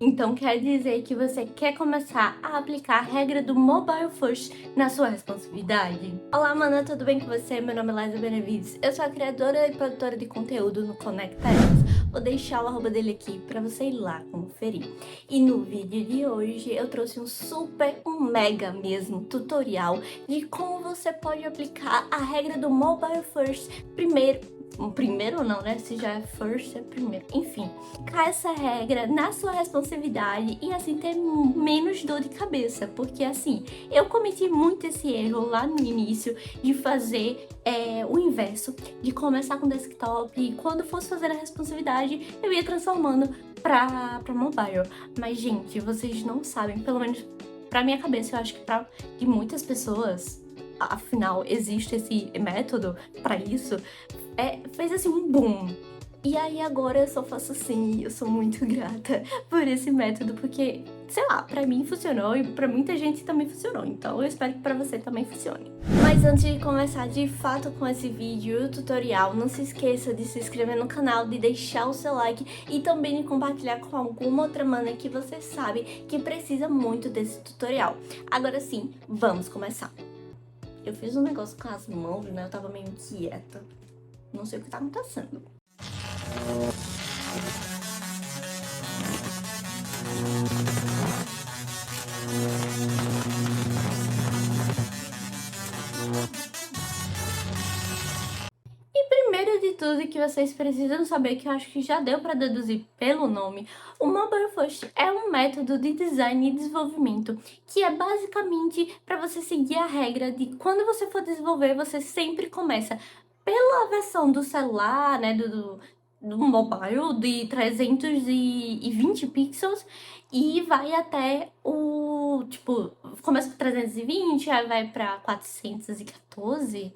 Então quer dizer que você quer começar a aplicar a regra do Mobile First na sua responsabilidade? Olá, mana, tudo bem com você? Meu nome é Liza Benavides, eu sou a criadora e produtora de conteúdo no Conecta-Elas. Vou deixar o arroba dele aqui para você ir lá conferir. E no vídeo de hoje eu trouxe um mega mesmo, tutorial de como você pode aplicar a regra do Mobile First primeiro não, né? Se já é first, é primeiro. Enfim, aplicar essa regra na sua responsabilidade e assim ter menos dor de cabeça, porque assim, eu cometi muito esse erro lá no início de fazer o inverso, de começar com desktop e quando fosse fazer a responsabilidade eu ia transformando pra mobile. Mas gente, vocês não sabem, pelo menos pra minha cabeça, eu acho que pra de muitas pessoas, afinal existe esse método pra isso, fez assim um boom. E aí agora eu só faço assim, eu sou muito grata por esse método, porque, sei lá, pra mim funcionou e pra muita gente também funcionou, então eu espero que pra você também funcione. Mas antes de começar de fato com esse vídeo e o tutorial, não se esqueça de se inscrever no canal, de deixar o seu like e também de compartilhar com alguma outra mana que você sabe que precisa muito desse tutorial. Agora sim, vamos começar. Eu fiz um negócio com as mãos, né, eu tava meio inquieta, não sei o que tá acontecendo. Primeiro de tudo que vocês precisam saber, que eu acho que já deu para deduzir pelo nome, o Mobile First é um método de design e desenvolvimento que é basicamente para você seguir a regra de quando você for desenvolver, você sempre começa pela versão do celular, né, do mobile de 320 pixels e vai até o, tipo, começa com 320, aí vai para 414.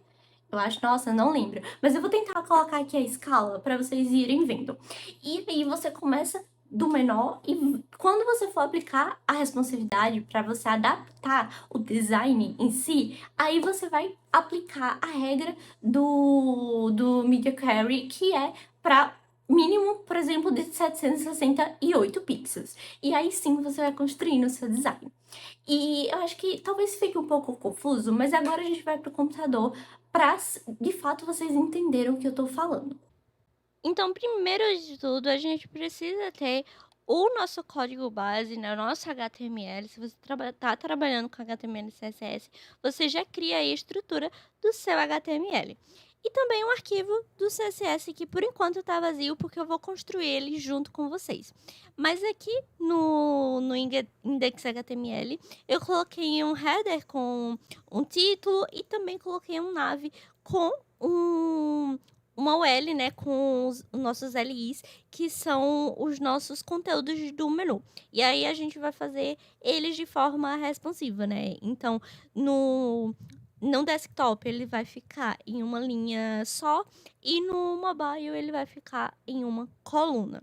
Eu acho, nossa, não lembro. Mas eu vou tentar colocar aqui a escala para vocês irem vendo. E aí você começa do menor e quando você for aplicar a responsividade para você adaptar o design em si, aí você vai aplicar a regra do Media Query, que é para mínimo, por exemplo, de 768 pixels. E aí sim você vai construindo o seu design. E eu acho que talvez fique um pouco confuso, mas agora a gente vai pro computador para de fato vocês entenderam o que eu tô falando. Então, primeiro de tudo, a gente precisa ter o nosso código base, né, o nosso HTML. Se você está trabalhando com HTML e CSS, você já cria aí a estrutura do seu HTML. E também um arquivo do CSS que por enquanto está vazio, porque eu vou construir ele junto com vocês. Mas aqui no index HTML, eu coloquei um header com um título e também coloquei um nav com uma UL, né, com os nossos LIs, que são os nossos conteúdos do menu. E aí a gente vai fazer eles de forma responsiva, né? Então, no desktop ele vai ficar em uma linha só e no mobile ele vai ficar em uma coluna.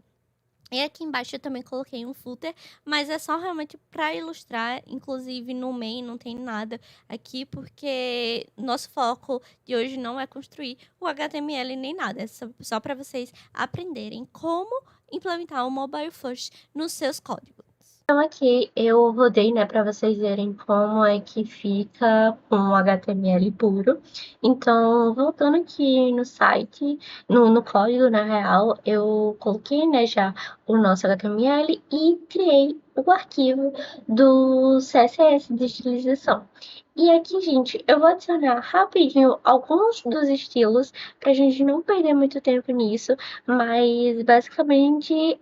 E aqui embaixo eu também coloquei um footer, mas é só realmente para ilustrar, inclusive no main não tem nada aqui, porque nosso foco de hoje não é construir o HTML nem nada, é só para vocês aprenderem como implementar o Mobile First nos seus códigos. Então aqui eu rodei, né, para vocês verem como é que fica com o HTML puro. Então, voltando aqui no site, no código, na real, eu coloquei, né, já o nosso HTML e criei o arquivo do CSS de estilização. E aqui, gente, eu vou adicionar rapidinho alguns dos estilos pra gente não perder muito tempo nisso, mas basicamente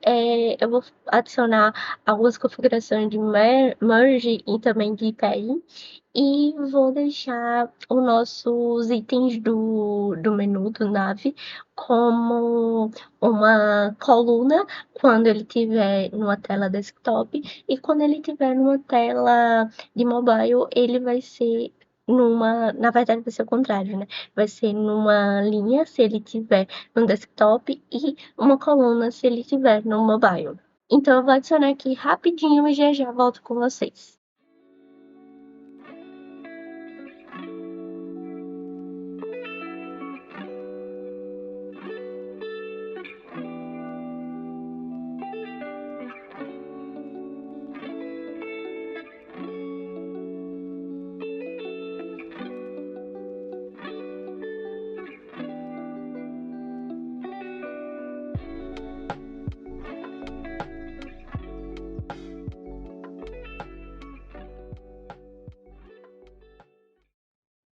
eu vou adicionar algumas configurações de merge e também de padding. E vou deixar os nossos itens do menu do nav como uma coluna quando ele estiver numa tela desktop e quando ele estiver numa tela de mobile, ele vai ser na verdade vai ser o contrário, né? Vai ser numa linha se ele tiver no desktop e uma coluna se ele tiver no mobile. Então eu vou adicionar aqui rapidinho e já volto com vocês.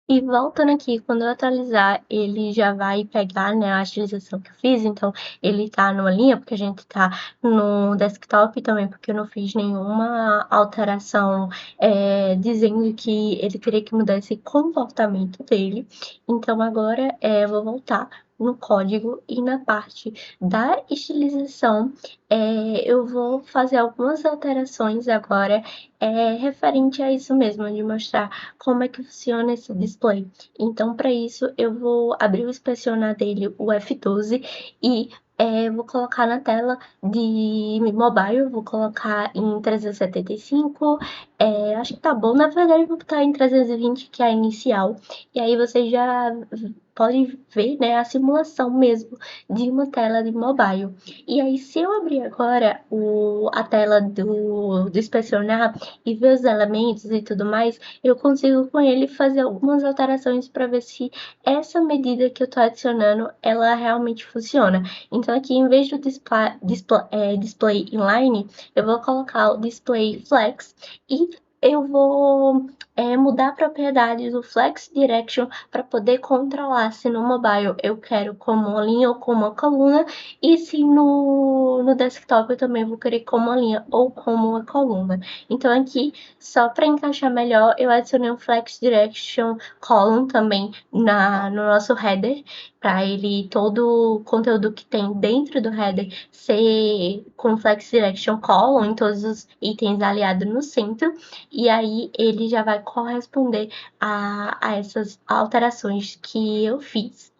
E voltando aqui, quando eu atualizar, ele já vai pegar, né, a utilização que eu fiz. Então, ele tá numa linha, porque a gente tá no desktop também, porque eu não fiz nenhuma alteração dizendo que ele teria que mudar esse comportamento dele. Então, agora eu vou voltar no código e na parte da estilização, eu vou fazer algumas alterações agora referente a isso mesmo, de mostrar como é que funciona esse display. Então, para isso, eu vou abrir o inspecionar dele, o F12, e vou colocar na tela de mobile, vou colocar em 375, acho que tá bom, na verdade eu vou botar em 320, que é a inicial, e aí você já pode ver, né, a simulação mesmo de uma tela de mobile. E aí, se eu abrir agora a tela do inspecionar e ver os elementos e tudo mais, eu consigo com ele fazer algumas alterações para ver se essa medida que eu estou adicionando, ela realmente funciona. Então aqui, em vez do display inline, eu vou colocar o display flex e eu vou mudar a propriedade do Flex Direction para poder controlar se no mobile eu quero como uma linha ou como uma coluna, e se no desktop eu também vou querer como uma linha ou como uma coluna. Então aqui, só para encaixar melhor, eu adicionei um Flex Direction Column também no nosso header, para ele, todo o conteúdo que tem dentro do header ser com Flex Direction Column, em todos os itens aliados no centro, e aí ele já vai corresponder a essas alterações que eu fiz.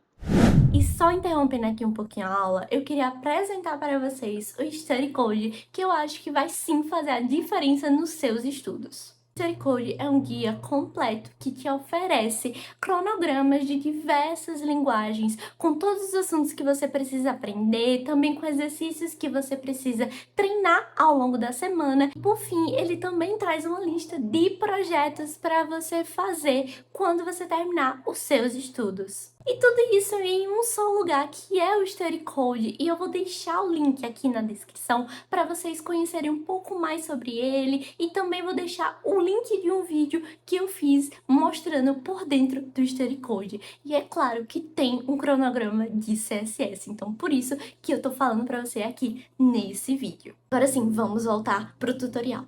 E só interrompendo aqui um pouquinho a aula, eu queria apresentar para vocês o Study Code, que eu acho que vai sim fazer a diferença nos seus estudos. O Study Code é um guia completo que te oferece cronogramas de diversas linguagens, com todos os assuntos que você precisa aprender, também com exercícios que você precisa treinar ao longo da semana. Por fim, ele também traz uma lista de projetos para você fazer quando você terminar os seus estudos. E tudo isso em um só lugar, que é o Study Code, e eu vou deixar o link aqui na descrição para vocês conhecerem um pouco mais sobre ele, e também vou deixar o link de um vídeo que eu fiz mostrando por dentro do Study Code. E é claro que tem um cronograma de CSS, então por isso que eu tô falando para você aqui nesse vídeo. Agora sim, vamos voltar pro tutorial.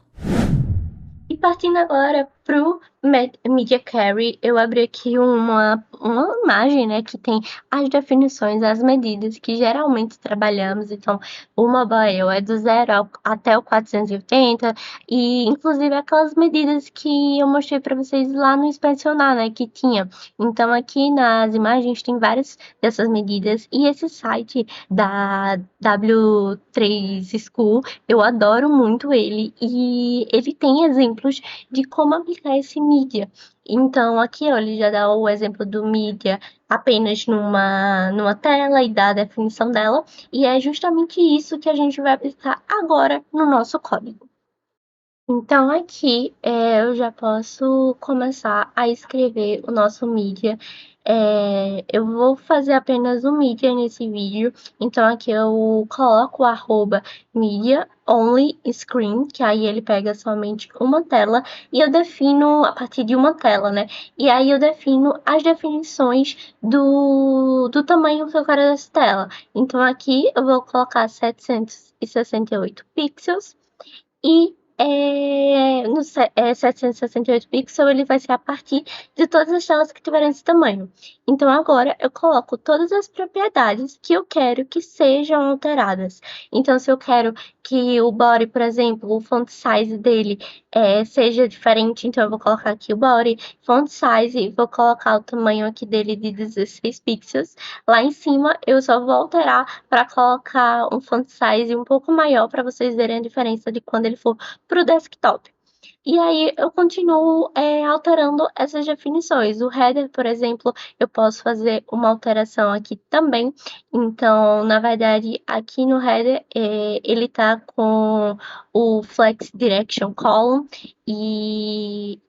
E partindo agora pro Media Query, eu abri aqui uma imagem, né, que tem as definições, as medidas que geralmente trabalhamos. Então, o mobile é do 0 até o 480, e inclusive aquelas medidas que eu mostrei para vocês lá no inspecionar, né, que tinha. Então, aqui nas imagens tem várias dessas medidas, e esse site da W3 School, eu adoro muito ele, e ele tem exemplos de como aplicar esse mídia. Então, aqui ó, ele já dá o exemplo do mídia apenas numa tela e dá a definição dela, e é justamente isso que a gente vai aplicar agora no nosso código. Então, aqui eu já posso começar a escrever o nosso mídia. Eu vou fazer apenas um mídia nesse vídeo, então aqui eu coloco o arroba media only screen, que aí ele pega somente uma tela, e eu defino a partir de uma tela, né? E aí eu defino as definições do tamanho que eu quero dessa tela. Então aqui eu vou colocar 768 pixels, e no 768 pixels ele vai ser a partir de todas as telas que tiverem esse tamanho. Então agora eu coloco todas as propriedades que eu quero que sejam alteradas. Então, se eu quero que o body, por exemplo, o font size dele seja diferente, então eu vou colocar aqui o body, font size, e vou colocar o tamanho aqui dele de 16 pixels. Lá em cima eu só vou alterar para colocar um font size um pouco maior, para vocês verem a diferença de quando ele for para o desktop. E aí eu continuo alterando essas definições. O header, por exemplo, eu posso fazer uma alteração aqui também. Então, na verdade, aqui no header ele tá com o Flex Direction Column e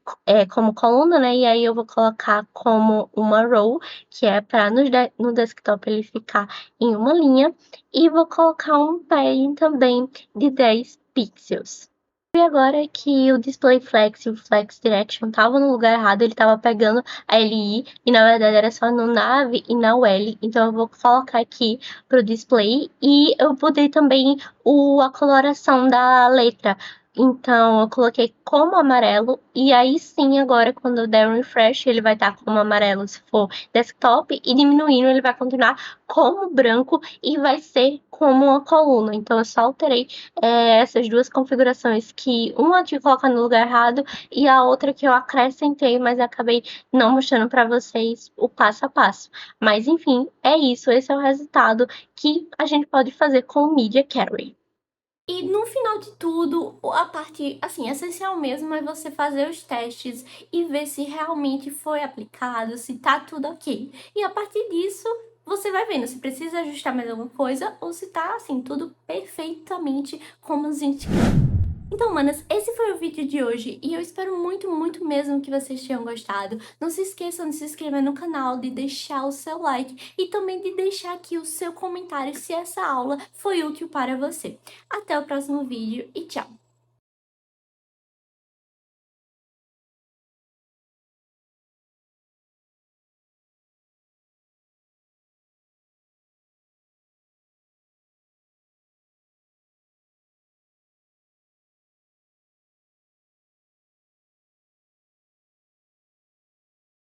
como coluna, né? E aí eu vou colocar como uma row, que é para no desktop ele ficar em uma linha, e vou colocar um padding também de 10 pixels. E agora que o Display Flex e o Flex Direction estavam no lugar errado, ele estava pegando a LI e na verdade era só no nave e na UL. Então eu vou colocar aqui pro display e eu mudei também a coloração da letra. Então eu coloquei como amarelo e aí sim agora quando eu der um refresh ele vai estar como amarelo se for desktop e diminuindo ele vai continuar como branco e vai ser como uma coluna. Então eu só alterei essas duas configurações, que uma eu tive que colocar no lugar errado e a outra que eu acrescentei, mas acabei não mostrando para vocês o passo a passo. Mas enfim, é isso, esse é o resultado que a gente pode fazer com o Media Carry. E no final de tudo, a parte, assim, essencial mesmo é você fazer os testes e ver se realmente foi aplicado, se tá tudo ok. E a partir disso, você vai vendo se precisa ajustar mais alguma coisa ou se tá, assim, tudo perfeitamente como a gente quer. Então, manas, esse foi o vídeo de hoje e eu espero muito, muito mesmo que vocês tenham gostado. Não se esqueçam de se inscrever no canal, de deixar o seu like e também de deixar aqui o seu comentário se essa aula foi útil para você. Até o próximo vídeo e tchau!